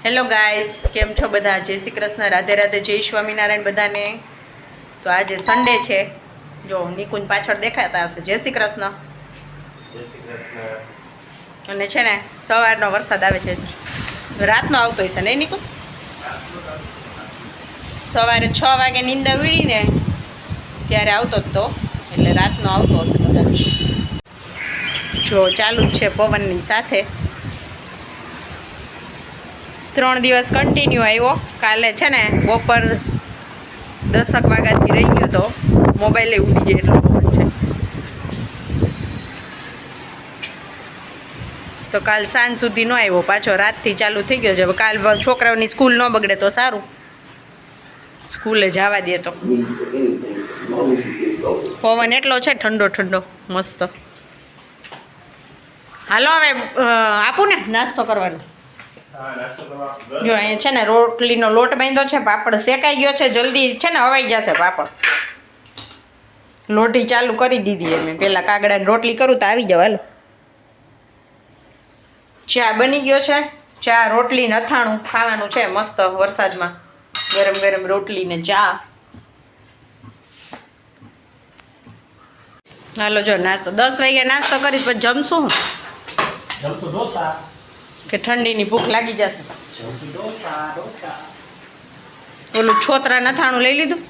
Hello guys, કેમ છો બધા? જય શ્રી કૃષ્ણ, રાધે રાધે, જય સ્વામિનારાયણ બધાને. તો આજે સન્ડે છે. જો નિકુંજ પાછળ દેખાતા હશે. જય શ્રી કૃષ્ણ. જય શ્રી કૃષ્ણ. અને છે ને સવારનો વરસાદ આવે છે, રાતનો આવતો હશે નહીં નિકુંજ? સવારે 6 વાગે નીંદર ઉડીને ત્યારે આવતો જ તો, એટલે રાતનો આવતો હશે કદાચ. જો ચાલુ જ છે પવનની સાથે. 3 દિવસ કન્ટિન્યુ આવ્યો. કાલે છે ને બપોર 10 વાગ્યાથી રહી ગયો તો મોબાઈલે ઉડી જાય એટલો પવન છે. તો કાલ સાંજ સુધી ન આવ્યો, પાછો રાતથી ચાલુ થઈ ગયો છે. હવે કાલ છોકરાઓની સ્કૂલ ન બગડે તો સારું, સ્કૂલે જવા દે તો. પવન એટલો છે ઠંડો ઠંડો મસ્ત. હાલો હવે આપું ને નાસ્તો કરવાનો. જો અહીંયા છે ને રોટલીનો લોટ બાંધ્યો છે, પાપડ શેકાઈ ગયો છે, જલ્દી છે ને હવાઈ જશે પાપડ. લોઢી ચાલુ કરી દીધી અમે, પહેલાં કાગડાની રોટલી કરું તો આવી જાવ. હાલો, ચા બની ગયો છે. ચા રોટલી ને અથાણું ખાવાનું છે મસ્ત વરસાદમાં. ગરમ ગરમ રોટલી ને ચા. હાલો જો નાસ્તો 10 વાગે નાસ્તો કરીશ પછી જમશું કે ઠંડીની ભૂખ લાગી જશે. ઓલું છોતરા નથાણું લઈ લીધું.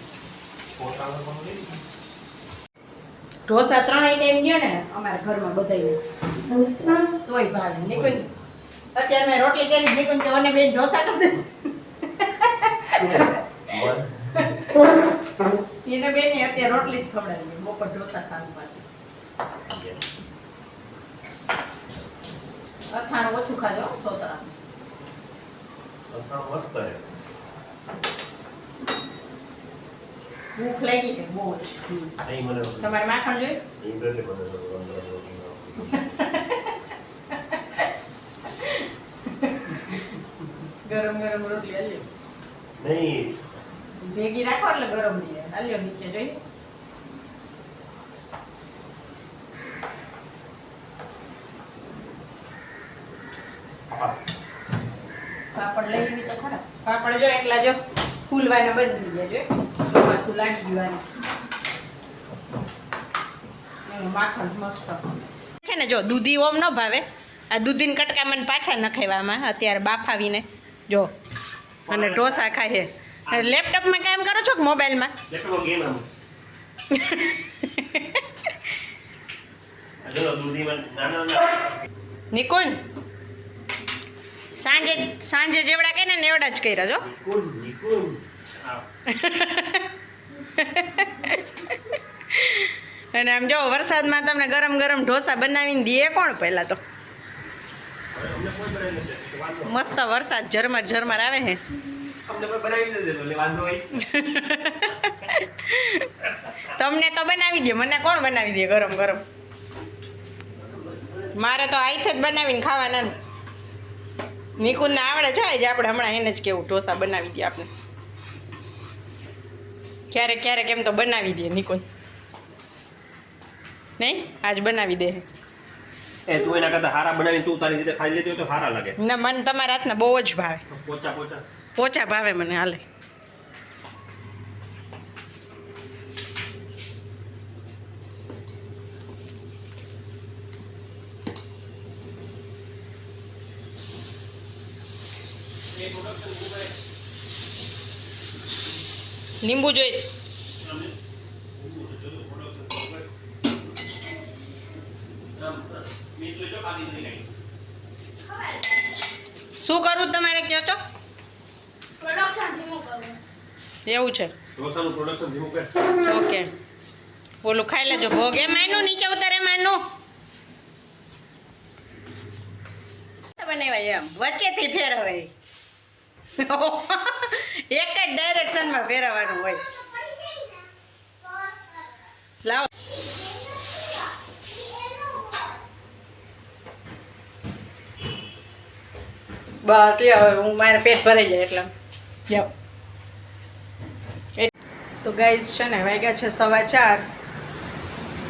ઢોસા 3 ટાઈમ ગયો ને અમારા ઘરમાં બધાને, તોય ભાવે. નિકુંજ અત્યારે મેં રોટલી કરી, નિકુંજ કે મને બેન ઢોસા કરી દઈશ. એને બેન અત્યારે રોટલી જ ખવડાવી, બપોર ઢોસા ખાવું પાછું. અથાણું ઓછું ખાજો છોતરા. ભૂખ લાગી છે બહુ જ. તમારે માખણ જોઈ? ગરમ ગરમ રોટલી આલ્યો નહીં, ભેગી રાખો એટલે ગરમ દે. આલ્યો નીચે જોઈ. પાપડ લઈ આવી તો ખરા. પાપડ જો એકલા જો ફૂલવાના બંધ થઈ ગયા. જો ચોમાસું લાગી ગયું. માખણ મસ્ત છે ને. જો દૂધી ઓમ ન ભાવે, આ દૂધીને કટકા મને પાછા નખાવ્યામાં અત્યારે બાફાવીને જો. અને ઢોસા ખાઈએ. લેપટોપમાં કામ કરો છો કે મોબાઈલમાં? નિકુંજ સાંજે જેવડા કહે ને એવડા જ કર્યા જો. અને આમ જો વરસાદમાં તમને ગરમ ગરમ ઢોસા બનાવીને દે કોણ? પહેલાં તો મસ્ત વરસાદ ઝરમર ઝરમર આવે છે. તમને તો બનાવી દે, મને કોણ બનાવી દે ગરમ ગરમ? મારે તો આઈથી જ બનાવીને ખાવાના. નિકુંજને આવડે છે જ, આપણે હમણાં એને જ કેવું ઢોસા બનાવી દે આપણે. ક્યારેક ક્યારેક એમ તો બનાવી દે નિકુંજ, નહીં? આજ બનાવી દે. એ તું એના કરતા હારા બનાવીને તું તારી રીતે ખાઈ લેતી હોય તો હારા લાગે. ના, મને તમારા હાથના બહુ જ ભાવે. પોચા ભાવે મને. હાલે લીંબુ જોઈ. શું કરવું તમારે કહો છો? એવું છે? ઓકે, ઓલું ખાઈ લેજો. ભોગ એમ આનું નીચે ઉતારે એમ આનું બનાવાય એમ વચ્ચેથી ફેરવાય. એક જ ડાયરેક્શનમાં ફેરવવાનું હોય. લાવો બસ લે. હવે હું મારે પેટ ભરાઈ જાય એટલે જાઓ. તો ગાઈઝ છે ને વાગ્યા છે 4:15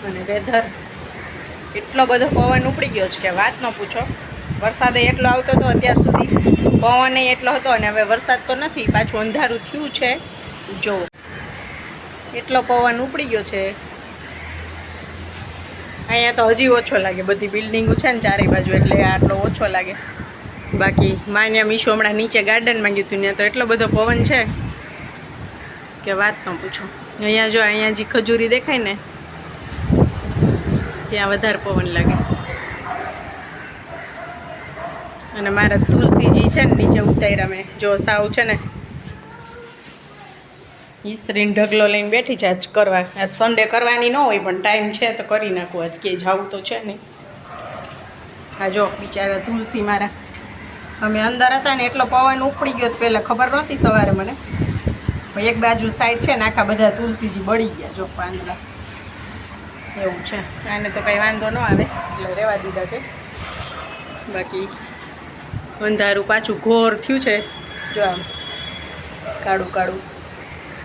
અને વેધર એટલો બધો પવન ઉપડી ગયો છે કે વાત ન પૂછો. વરસાદ એટલો આવતો હતો અત્યાર સુધી, પવન એટલો હતો, અને હવે વરસાદ તો નથી, પાછું અંધારું થયું છે. જો એટલો પવન ઉપડી ગયો છે. અહીંયા તો હજી ઓછો લાગે, બધી બિલ્ડિંગો છે ને ચારે બાજુ, એટલે આટલો ઓછો લાગે. બાકી માન્યા મીશો હમણાં નીચે ગાર્ડનમાં ગયું હતું, ત્યાં તો એટલો બધો પવન છે કે વાત ન પૂછો. અહીંયા જો, અહીંયા જે ખજૂરી દેખાય ને ત્યાં વધારે પવન લાગે. અને મારા તુલસીજી છે ને નીચે ઉતાર્યા મેં, જો સાવ છે ને ઈસ્ત્રીને ઢગલો લઈને બેઠી છે આજ કરવા. આજ સન્ડે કરવાની ન હોય પણ ટાઈમ છે તો કરી નાખું, આજ કે જાવું તો છે નહીં. હા જો બિચારા તુલસી મારા, અમે અંદર હતા ને એટલો પવન ઉપડી ગયો, પહેલાં ખબર નહોતી સવારે મને. એક બાજુ સાઈડ છે ને આખા બધા તુલસીજી બળી ગયા, જો પાંદડા એવું છે. આને તો કંઈ વાંધો ન આવે એટલે રહેવા દીધા છે. બાકી અંધારું પાછું ઘોર થયું છે, જો આમ કાળું કાળું,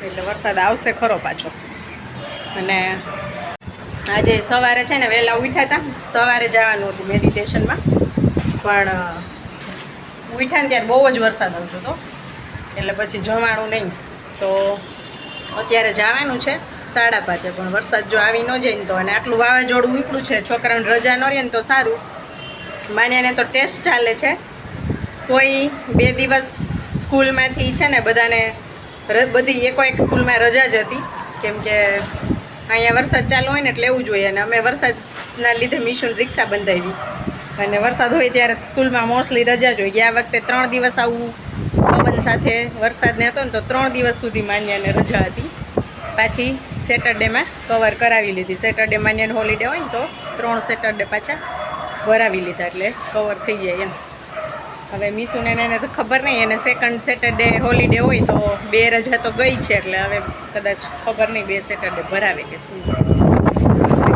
એટલે વરસાદ આવશે ખરો પાછો. અને આજે સવારે છે ને વહેલા ઉઠ્યા હતા, સવારે જવાનું હતું મેડિટેશનમાં, પણ ઉઠ્યા ને ત્યારે બહુ જ વરસાદ આવતો હતો, એટલે પછી જવાનું નહીં. તો અત્યારે જવાનું છે 5:30, પણ વરસાદ જો આવી ન જાય ને તો, અને આટલું વાવાઝોડું ઉપડું છે, છોકરાઓને રજા ન રહે ને તો સારું. માન્યાને તો ટેસ્ટ ચાલે છે, તોય 2 દિવસ સ્કૂલમાંથી છે ને બધાને બધી એક સ્કૂલમાં રજા જ હતી, કેમ કે અહીંયા વરસાદ ચાલુ હોય ને એટલે એવું જોઈએ. અને અમે વરસાદના લીધે મીશુને રિક્ષા બંધાવી, અને વરસાદ હોય ત્યારે સ્કૂલમાં મોસ્ટલી રજા જ હોય. ગયા વખતે 3 દિવસ આવું પવન સાથે વરસાદને હતો ને તો 3 દિવસ સુધી માન્યાને રજા હતી. પાછી સેટરડેમાં કવર કરાવી લીધી. સેટરડે માન્યાને હોલિડે હોય ને તો 3 સેટરડે પાછા ભરાવી લીધા, એટલે કવર થઈ જાય એમ. હવે મીશુને એને તો ખબર નહીં, એને સેકન્ડ સેટરડે હોલિડે હોય તો 2 રજા તો ગઈ છે, એટલે હવે કદાચ ખબર નહીં 2 સેટરડે ભરાવે કે શું.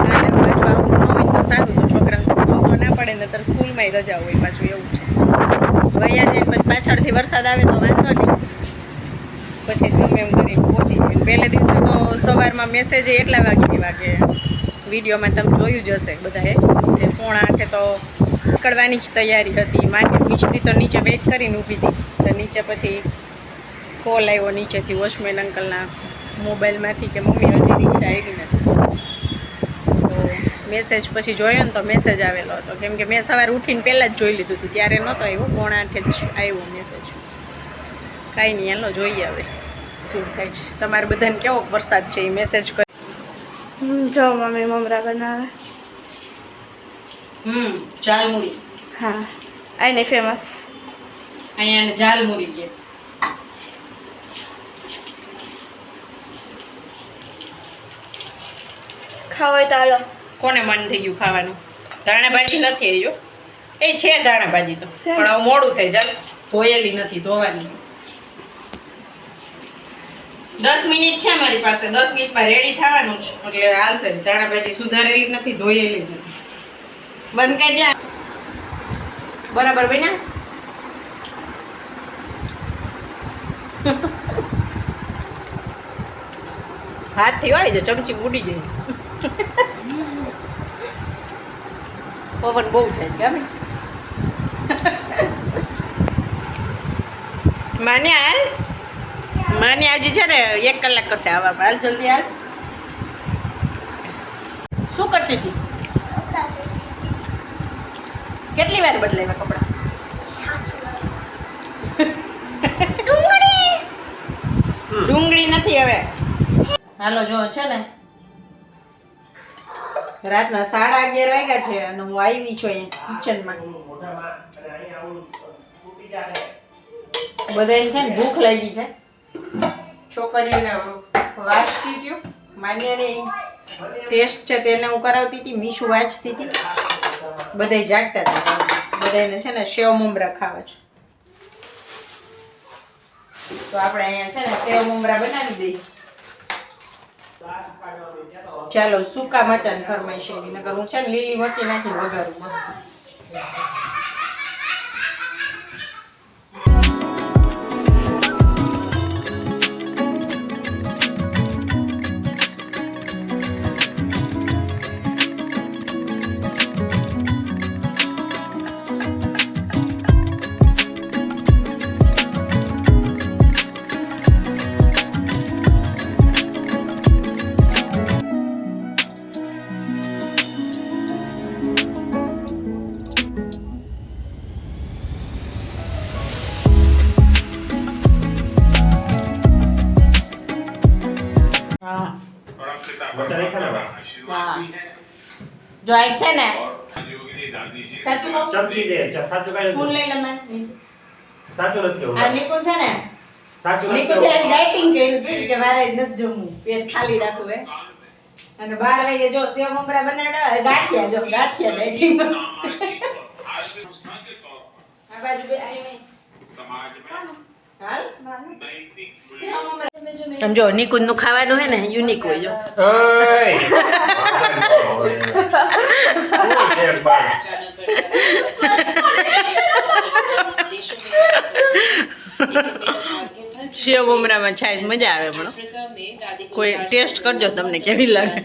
કાલે પાછું આવું ન હોય તો સારું, તો છોકરાને સ્કૂલ તો ના પડે ને, ત્યારે સ્કૂલમાંય રજા હોય પાછું, એવું છે. વયા જાય પછી પાછળથી વરસાદ આવે તો વાંધો નહીં, પછી ગમે એમ કરીને પહોંચી જાય. પહેલે દિવસે તો સવારમાં મેસેજ એટલા વાગે વિડીયોમાં તમે જોયું જ હશે બધાએ, 7:45 તો નીકળવાની જ તૈયારી હતી. માર્કેટ મિશ્રી તો નીચે વેઇટ કરીને ઊભી હતી, તો નીચે પછી કોલ આવ્યો નીચેથી વોચમેન અંકલના મોબાઈલમાંથી કે મમ્મી હજી રિક્ષા આવી નથી. તો મેસેજ પછી જોયો ને તો મેસેજ આવેલો હતો, કેમ કે મેં સવારે ઉઠીને પહેલાં જ જોઈ લીધું હતું, ત્યારે નહોતો આવ્યો, 7:45 જ આવ્યો મેસેજ. કાંઈ નહીં, હાલો જોઈએ હવે શું થાય છે. તમારે બધાને કેવો વરસાદ છે એ મેસેજ કરી. જો મમ્મી મમરા બનાવે. ઝાલમુરી. હા, આને ફેમસ. અહીંયા ઝાલમુરી કે ખાવ હોય તો હાલો. કોને મન થઈ ગયું ખાવાનું? ધાણા ભાજી નથી આવી, જો એ છે ધાણા ભાજી તો, પણ હવે મોડું થઈ જાય, ધોયેલી નથી, ધોવાની. 10 મિનિટ છે મારી પાસે, 10 મિનિટમાં રેડી થવાનું છે, એટલે હાલશે. ધાણા ભાજી સુધારેલી નથી, ધોયેલી નથી. બંધ કરી જા. બરાબર બન્યા? હાથથી હોય જો ચમચી ઉડી જાય. પવન બહુ છે, ગમે છે. માન્યા હાલ, માન્યા હજી છે ને 1 કલાક કરશે આવવામાં. હાલ જલ્દી હાલ. શું કરતી હતી? કેટલી વાર બદલાવ્યા કપડાં? ડુંગળી નથી હવે. હાલો જો છે ને રાતના 11:30 વાગ્યા છે, અને હું આવી છું અહીંયા કિચનમાં. બધાને છે ને ભૂખ લાગી છે, છોકરીઓને વાંચતી હતી, માન્યાને ટેસ્ટ છે તેને હું કરાવતી હતી, મીશુ વાંચતી હતી, બધાય જાગતા હતા. બધાને છે ને સેવ મમરા ખાવા છે, તો આપણે અહીંયા છે ને સેવ મમરા બનાવી દઈએ. ચાલો સૂકા મરચાં ફરમાઈશ, નકર હું છે ને લીલી મરચી નાખી વઘારું મસ્ત. મરચાં નાખ્યા ને હા જો આ છે ને સાચું કહું ચમચી દે સાચું કાંઈ સ્પૂન નથી લઈ લે મને નીચે. સાચું નથી કેવું આ નિકુંજ છે ને સાચું નથી નિકુંજ કેવું ડાયટિંગ કર્યું હતું કે મારે નથી જમવું પેટ ખાલી રાખવું હે અને 12 વાગે જો સેવ મમરા બનાવ્યા ગાંઠિયા જો ગાંઠિયા ડાયટિંગ આ બાજુ બે આવી હાલ સમજો નિકુંજ નું ખાવાનું હે ને યુનિક હોય જો ઓય સેવ મમરામાં છાશ મજા આવે પણ કોઈ ટેસ્ટ કરજો તમને કેવી લાગે